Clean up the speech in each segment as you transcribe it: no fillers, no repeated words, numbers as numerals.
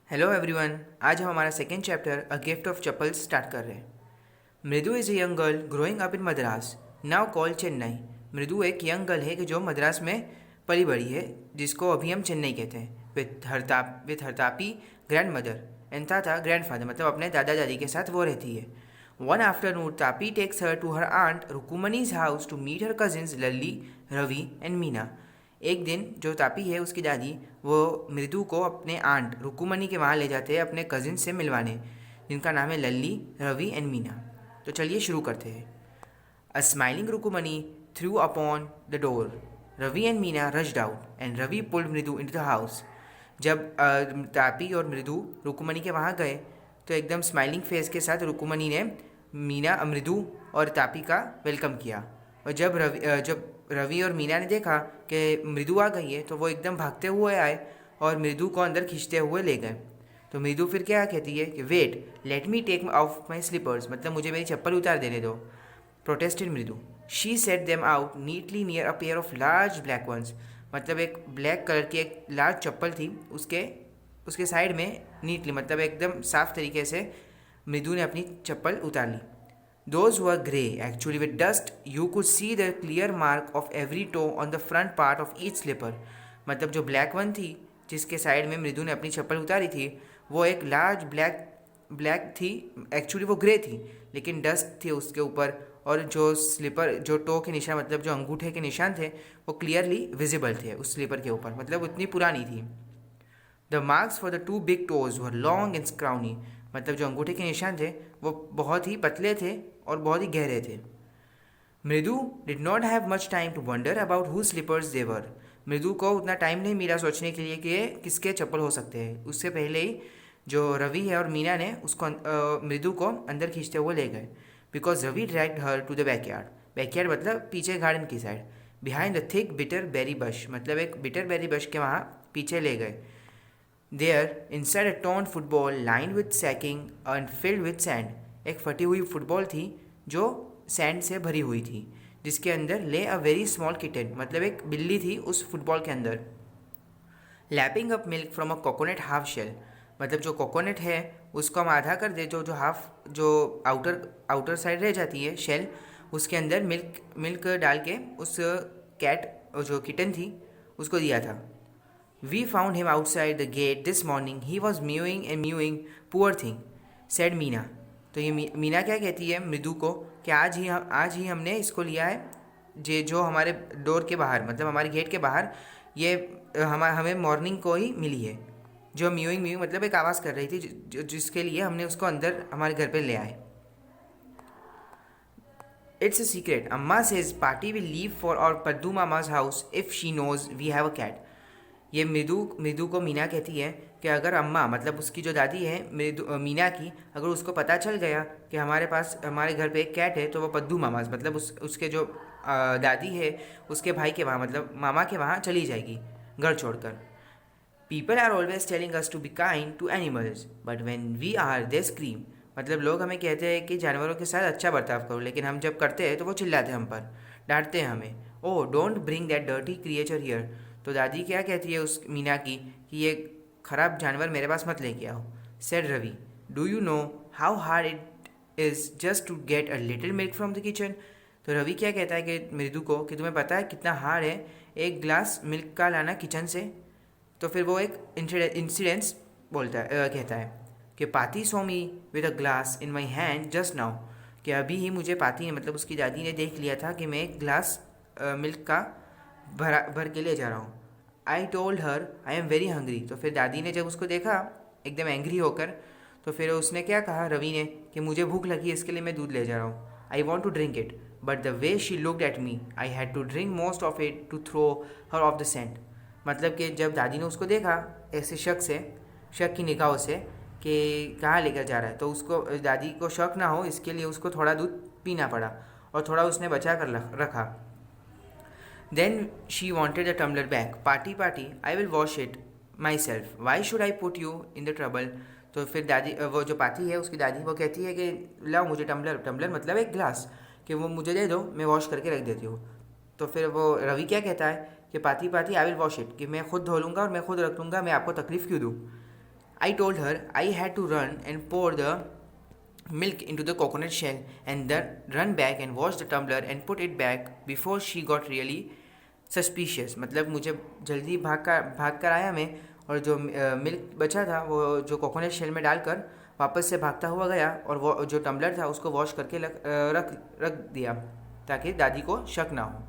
Hello everyone. आज हम हमारा second chapter a gift of chappals start कर रहे हैं। मृदु is a young girl growing up in Madras now called Chennai. मृदु एक यंग गर्ल है कि जो मद्रास में पली बड़ी है, जिसको अभी हम चेन्नई कहते हैं। विथ हरतापी grandmother and Thatha grandfather, मतलब अपने दादा दादी के साथ वो रहती है। One afternoon Tapi takes her to her aunt Rukmini's house to meet her cousins Lalli, Ravi and Meena. एक दिन जो तापी है उसकी दादी, वो मृदु को अपने आंट रुकुमनी के वहाँ ले जाते हैं अपने कजिन से मिलवाने, जिनका नाम है लल्ली, रवि एंड मीना। तो चलिए शुरू करते हैं। A smiling Rukumani threw upon the door. Ravi and Meena rushed out and Ravi pulled Mridu into the house. जब तापी और मृदु रुकुमनी के वहाँ गए तो एकदम स्माइलिंग फेस के साथ रुकुमनी ने मृदु और तापी का वेलकम किया। और जब रवि और मीना ने देखा कि मृदु आ गई है तो वो एकदम भागते हुए आए और मृदु को अंदर खींचते हुए ले गए। तो मृदु फिर क्या कहती है कि wait let me take off my slippers, मतलब मुझे मेरी चप्पल उतार देने दो। Protested Mridu. She set them out neatly near a pair of large black ones, मतलब एक ब्लैक कलर की एक लार्ज चप्पल थी, उसके उसके साइड में नीटली, मतलब एकदम साफ तरीके से मृदु ने अपनी चप्पल उतार ली। Those were grey, actually with dust. You could see the clear mark of every toe on the front part of each slipper. मतलब जो ब्लैक वन थी, जिसके साइड में मृदु ने अपनी चप्पल उतारी थी, वो एक लार्ज ब्लैक थी। एक्चुअली वो ग्रे थी, लेकिन डस्ट थी उसके ऊपर, और जो स्लीपर, जो टो के निशान, मतलब जो अंगूठे के निशान थे, वो क्लियरली विजिबल थे उस स्लीपर के ऊपर, मतलब उतनी पुरानी थी। The marks for the two big toes were long and scrawny, मतलब जो अंगूठे के निशान थे वो बहुत ही पतले थे और बहुत ही गहरे थे। Mridu did not have much time to wonder about who slippers they were. Mridu को उतना टाइम नहीं मिला सोचने के लिए कि ये किसके चप्पल हो सकते हैं। उससे पहले ही जो रवि है और मीना ने उसको मृदु को अंदर खींचते हुए ले गए। Because Ravi dragged her to the backyard. Backyard मतलब पीछे गार्डन की side. Behind the thick bitter berry bush, मतलब एक बिटर बेरी बश के वहाँ पीछे ले गए। There inside a torn football line with sacking and filled with sand, एक फटी हुई फुटबॉल थी जो सैंड से भरी हुई थी, जिसके अंदर ले अ वेरी स्मॉल किटन, मतलब एक बिल्ली थी उस फुटबॉल के अंदर। Lapping up milk from a coconut half shell, मतलब जो कोकोनट है उसको हम आधा कर दे, जो हाफ, जो आउटर साइड रह जाती है शेल, उसके अंदर मिल्क डाल के उस कैट, जो किटन थी, उसको दिया था। We found him outside the gate this morning, he was mewing and mewing, poor thing said Meena. तो ये मीना क्या कहती है मृदु को कि आज ही हमने इसको लिया है, जो हमारे डोर के बाहर, मतलब हमारे गेट के बाहर, ये हमें मॉर्निंग को ही मिली है। जो म्यूइंग म्यूइंग मतलब एक आवाज़ कर रही थी, जिसके लिए हमने उसको अंदर हमारे घर पे ले आए। It's a secret, Amma says Paati will leave for our Paddu Mama's house if she knows we have a cat. ये मृदु को मीना कहती है कि अगर अम्मा, मतलब उसकी जो दादी है मीना की, अगर उसको पता चल गया कि हमारे घर पे एक कैट है, तो वो पद्दू मामा, मतलब उसके जो दादी है उसके भाई के वहाँ, मतलब मामा के वहाँ चली जाएगी घर छोड़कर। People are always telling us to be kind to animals but when we are they scream, मतलब लोग हमें कहते हैं कि जानवरों के साथ अच्छा बर्ताव करो, लेकिन हम जब करते हैं तो वो चिल्लाते हैं हम पर, डांटते हैं हमें। Oh don't bring that dirty creature here. तो दादी क्या कहती है उस मीना की कि ये खराब जानवर मेरे पास मत लेके आओ। Said Ravi, do you know how hard it is just to get a little milk from the kitchen. तो रवि क्या कहता है कि मृदु को कि तुम्हें पता है कितना हार्ड है एक ग्लास मिल्क का लाना किचन से। तो फिर वो एक इंसिडेंस कहता है कि Paati saw me with a glass in my hand just now, कि अभी ही मुझे पाती ने, मतलब उसकी दादी ने देख लिया था कि मैं एक ग्लास मिल्क का भर के ले जा रहा हूँ। I told her I am very hungry. तो फिर दादी ने जब उसको देखा एकदम एंग्री होकर, तो फिर उसने क्या कहा रवि ने कि मुझे भूख लगी, इसके लिए मैं दूध ले जा रहा हूँ। I want to drink it but the way she looked at me I had to drink most of it to throw her off the scent. मतलब कि जब दादी ने उसको देखा ऐसे शक की निगाहों से कि कहाँ लेकर जा रहा है, तो उसको, दादी को शक ना हो इसके लिए उसको थोड़ा दूध पीना पड़ा और थोड़ा उसने बचा कर रखा। Then she wanted the tumbler back. Party, I will wash it myself. Why should I put you in the trouble? तो फिर दादी, वो जो पाती है उसकी दादी, वो कहती है कि लाओ मुझे टम्बलर मतलब एक ग्लास, कि वो मुझे दे दो, मैं वॉश करके रख देती हूँ। तो फिर वो रवि क्या कहता है कि पाती आई विल वॉश इट, कि मैं खुद धो लूँगा और मैं खुद रख लूँगा, मैं आपको तकलीफ़ क्यों दूँ। I told her I had to run and pour the milk into the coconut shell and then run back and wash the tumbler and put it back before she got really suspicious. मतलब मुझे जल्दी भाग कर आया मैं, और जो milk बचा था वो जो कोकोनट शेल में डालकर वापस से भागता हुआ गया, और वो जो टम्बलर था उसको वॉश करके रख दिया ताकि दादी को शक ना हो.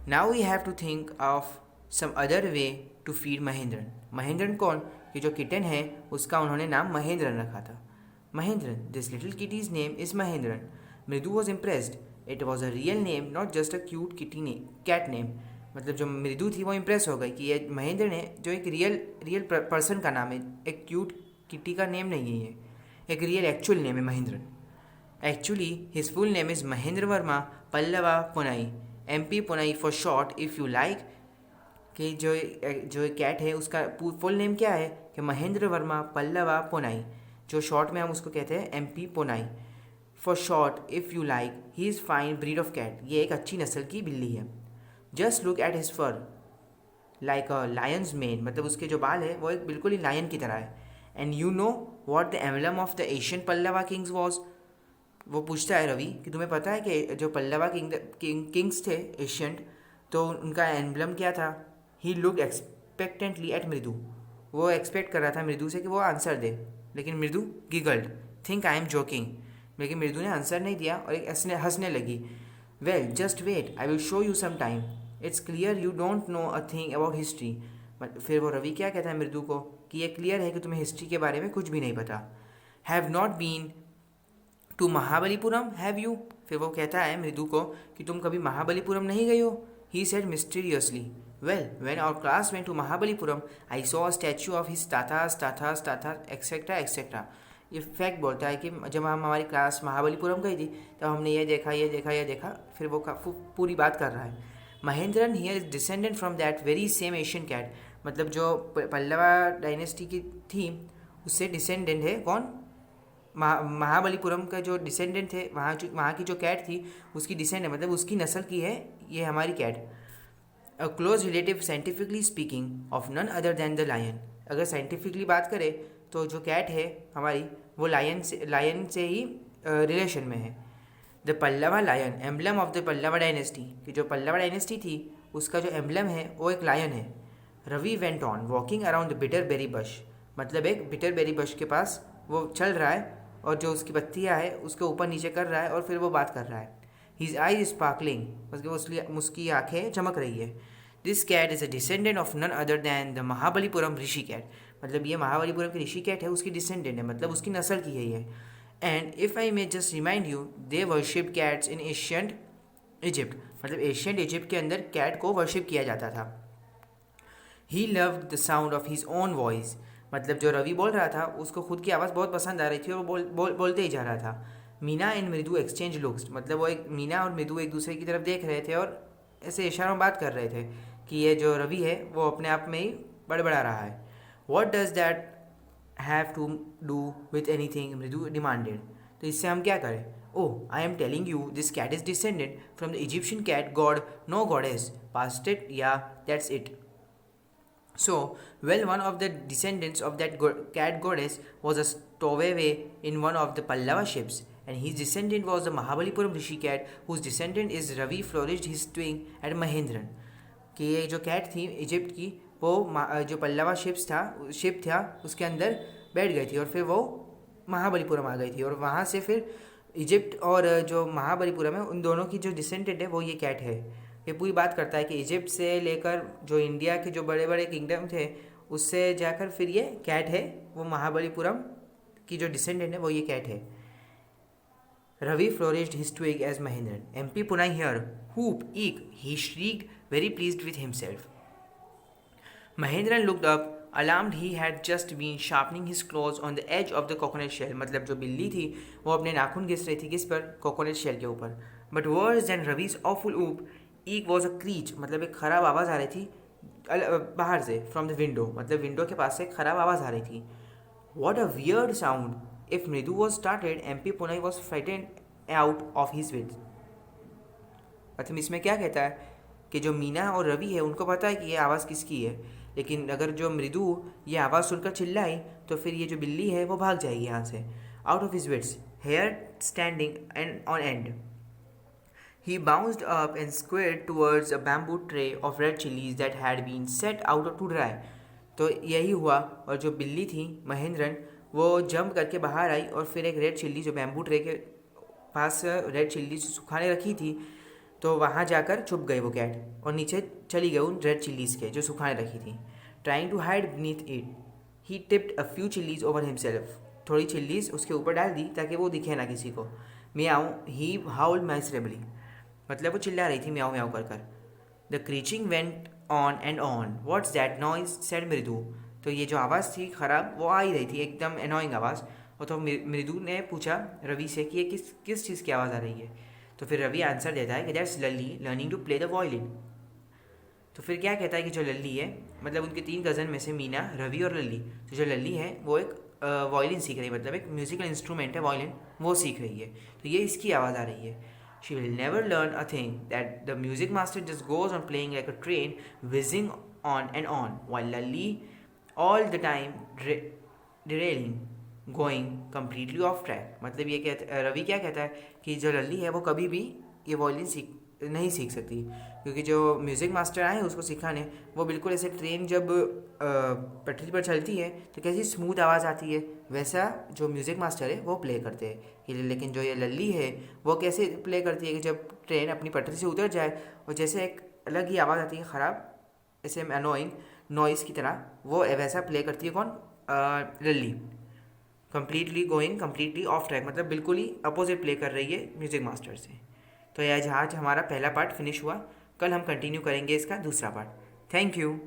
Now we have to think of some other way to feed Mahendran. Mahendran कौन? कि जो किटन है उसका उन्होंने नाम महेंद्रन रखा था. Mahendran, this little kitty's name is Mahendran. Mridu was impressed. It was a real name, not just a cute cat name. मतलब जो मृदु थी वो इम्प्रेस हो गई कि ये महेंद्र ने जो एक रियल पर्सन का नाम है, एक क्यूट किटी का नेम नहीं है, ये एक रियल एक्चुअल नेम है Mahendran. Actually his full name is Mahendra Verma Pallava पुनाई, MP Punai for short if you like. कि जो कैट है उसका फुल नेम क्या है कि महेंद्र वर्मा पल्लवा पुनाई, जो शॉर्ट में हम उसको कहते हैं MP Punai. For short if you like, he is fine breed of cat. ये एक अच्छी नस्ल की बिल्ली है. Just look at his fur like a lion's mane. मतलब उसके जो बाल है वो एक बिल्कुल ही लायन की तरह है. And you know what the emblem of the Asian Pallava Kings was. वो पूछता है रवि कि तुम्हें पता है कि जो पल्लवा किंग्स थे एशियंट, तो उनका एम्बलम क्या था. ही लुक एक्सपेक्टेंटली एट मृदु. वो एक्सपेक्ट कर रहा था मृदु से कि वो आंसर दे, लेकिन मृदु giggled, think I am joking. लेकिन मृदु ने आंसर नहीं दिया और एक हंसने लगी. Well just wait, I will show you some time. It's clear you don't know a thing about history. फिर वो रवि क्या कहता है मृदु को कि ये क्लियर है कि तुम्हें हिस्ट्री के बारे में कुछ भी नहीं पता. Have not been to Mahabalipuram have you. फिर वो कहता है मृदु को कि तुम कभी महाबलीपुरम नहीं गई हो. He said mysteriously. Well when our class went to Mahabalipuram I saw a statue of his thatha etcetera etcetera. ये फैक्ट बोलता है कि जब हम हमारी क्लास महाबलीपुरम गई थी तब हमने ये देखा. फिर वो पूरी बात कर रहा है. Mahendran here is descendant from that very same Asian cat. मतलब जो पल्लवा डायनेस्टी की थी उससे डिसेंडेंट है कौन? महाबलीपुरम का जो डिसेंडेंट थे, वहाँ की जो कैट थी उसकी डिसेंडेंट, मतलब उसकी नस्ल की है ये हमारी cat. A close relative scientifically speaking of none other than the lion. अगर साइंटिफिकली बात करें तो जो कैट है हमारी वो लायन से ही रिलेशन में है. The Pallava lion emblem of the Pallava dynasty. कि जो पल्लवा डायनेस्टी थी उसका जो एम्बलम है वो एक लायन है. Ravi went on walking around the bitter berry bush. मतलब एक बिटर बेरी बश के पास वो चल रहा है और जो उसकी पत्तियाँ है उसके ऊपर नीचे कर रहा है और फिर वो बात कर रहा है. हिज आई स्पार्कलिंग, उसकी आँखें चमक रही है. This cat is a descendant of none other than the Mahabalipuram rishi cat. मतलब ये महाबलीपुरम की ऋषि कैट है, उसकी डिसेंडेंट है, मतलब उसकी नस्ल की है ये. And if I may just remind you, they worship cats in ancient Egypt. मतलब एशियंट इजिप्ट के अंदर कैट को वर्शिप किया जाता था. He loved the sound of his own voice. मतलब जो रवि बोल रहा था उसको खुद की आवाज़ बहुत पसंद आ रही थी और वो बोलते ही जा रहा था. मीना एंड मृदु एक्सचेंज लुक्स. मतलब वो मीना और मृदु एक दूसरे की तरफ देख रहे थे और ऐसे इशारों में बात कर रहे थे कि ये जो रवि है वो अपने आप में ही बड़बड़ा रहा है. What does that have to do with anything, Mridu demanded. तो इससे हम क्या करें? Oh I am telling you this cat is descended from the Egyptian cat god no goddess past it, yeah that's it. So, well, one of the descendants of that cat goddess was a stowaway in one of the Pallava ships, and his descendant was the Mahabalipuram Rishi cat, whose descendant is Ravi flourished his twin at Mahendran. कि ये जो cat थी Egypt की वो जो Pallava ship था उसके अंदर बैठ गई थी और फिर वो महाबलीपुरम आ गई थी, और वहाँ से फिर इजिप्ट और जो महाबलीपुरम है उन दोनों की जो डिसेंडेंट है वो ये कैट है. ये पूरी बात करता है कि इजिप्ट से लेकर जो इंडिया के जो बड़े बड़े किंगडम थे उससे जाकर फिर ये कैट है, वो महाबलीपुरम की जो डिसेंडेंट है वो ये कैट है. Ravi flourished his twig as Mahendran. MP Punai here whoop eek, he shrieked, very pleased with himself. Mahendran looked up, alarmed. He had just been sharpening his claws on the edge of the coconut shell. मतलब जो बिल्ली थी वो अपने नाखून घिस रही थी किस पर? कोकोनट शेल के ऊपर. But worse than Ravi's awful whoop, eek was a screech. मतलब एक खराब आवाज़ आ रही थी बाहर से, फ्रॉम द विंडो. मतलब विंडो के पास से खराब आवाज़ आ रही थी. What a weird sound. If Mridu was started, MP Punai was frightened out of his wits. मतलब इसमें क्या कहता है कि जो मीना और रवि है उनको पता है कि ये आवाज़ किसकी है, लेकिन अगर जो मृदु ये आवाज़ सुनकर चिल्लाई तो फिर ये जो बिल्ली है वो भाग जाएगी यहाँ से। Out of his wits, hair standing end on end, he bounced up and squared towards a bamboo tray of red chilies that had been set out to dry. तो यही हुआ और जो बिल्ली थी महेंद्रन वो जंप करके बाहर आई और फिर एक रेड चिल्ली जो बैम्बू ट्रे के पास रेड चिल्ली सुखाने रखी थी तो वहाँ जाकर छुप गई वो कैट और नीचे चली गई उन रेड चिल्लीज़ के जो सुखाने रखी थी। Trying to hide beneath it he tipped a few chillies over himself, थोड़ी चिल्लीज उसके ऊपर डाल दी ताकि वो दिखे ना किसी को। मियाओ ही हाउल्ड माइसरेबली, मतलब वो चिल्ला रही थी म्याऊ म्याऊ कर कर। The screeching went on and on, what's that noise said Mridu, तो ये जो आवाज़ थी ख़राब वो आ ही रही थी, एकदम एनोइंग आवाज़। और तो मृदु ने पूछा रवि से कि ये किस चीज़ की आवाज़ आ रही है। तो फिर रवि आंसर देता है कि that's Lalli learning to play the violin. तो फिर क्या कहता है कि जो लल्ली है, मतलब उनके 3 कज़न में से मीना, रवि और लल्ली, तो जो लल्ली है वो एक वायलिन सीख रही है, मतलब एक म्यूज़िकल इंस्ट्रूमेंट है वायलिन, वो सीख रही है। तो ये इसकी आवाज़ आ रही है। She will never learn a thing, that the music master just goes on playing like a train, whizzing on and on, while Lally all the time derailing, going completely off track. मतलब ये कहता रवि क्या कहता है कि जो लल्ली है वो कभी भी ये वायलिन नहीं सीख सकती, क्योंकि जो म्यूज़िक मास्टर आए उसको सिखाने वो बिल्कुल ऐसे ट्रेन जब पटरी पर चलती है तो कैसी स्मूथ आवाज़ आती है वैसा जो म्यूज़िक मास्टर है वो प्ले करते हैं। लेकिन जो ये लल्ली है वो कैसे प्ले करती है कि जब ट्रेन अपनी पटरी से उतर जाए और जैसे एक अलग ही आवाज़ आती है ख़राब, ऐसे अनोइंग नॉइज़ की तरह, वो वैसा प्ले करती है कौन, लल्ली। कम्प्लीटली ऑफ ट्रैक, मतलब बिल्कुल ही अपोजिट प्ले कर रही है म्यूज़िक मास्टर से। तो आज हमारा पहला पार्ट फिनिश हुआ, कल हम कंटिन्यू करेंगे इसका दूसरा पार्ट। Thank you.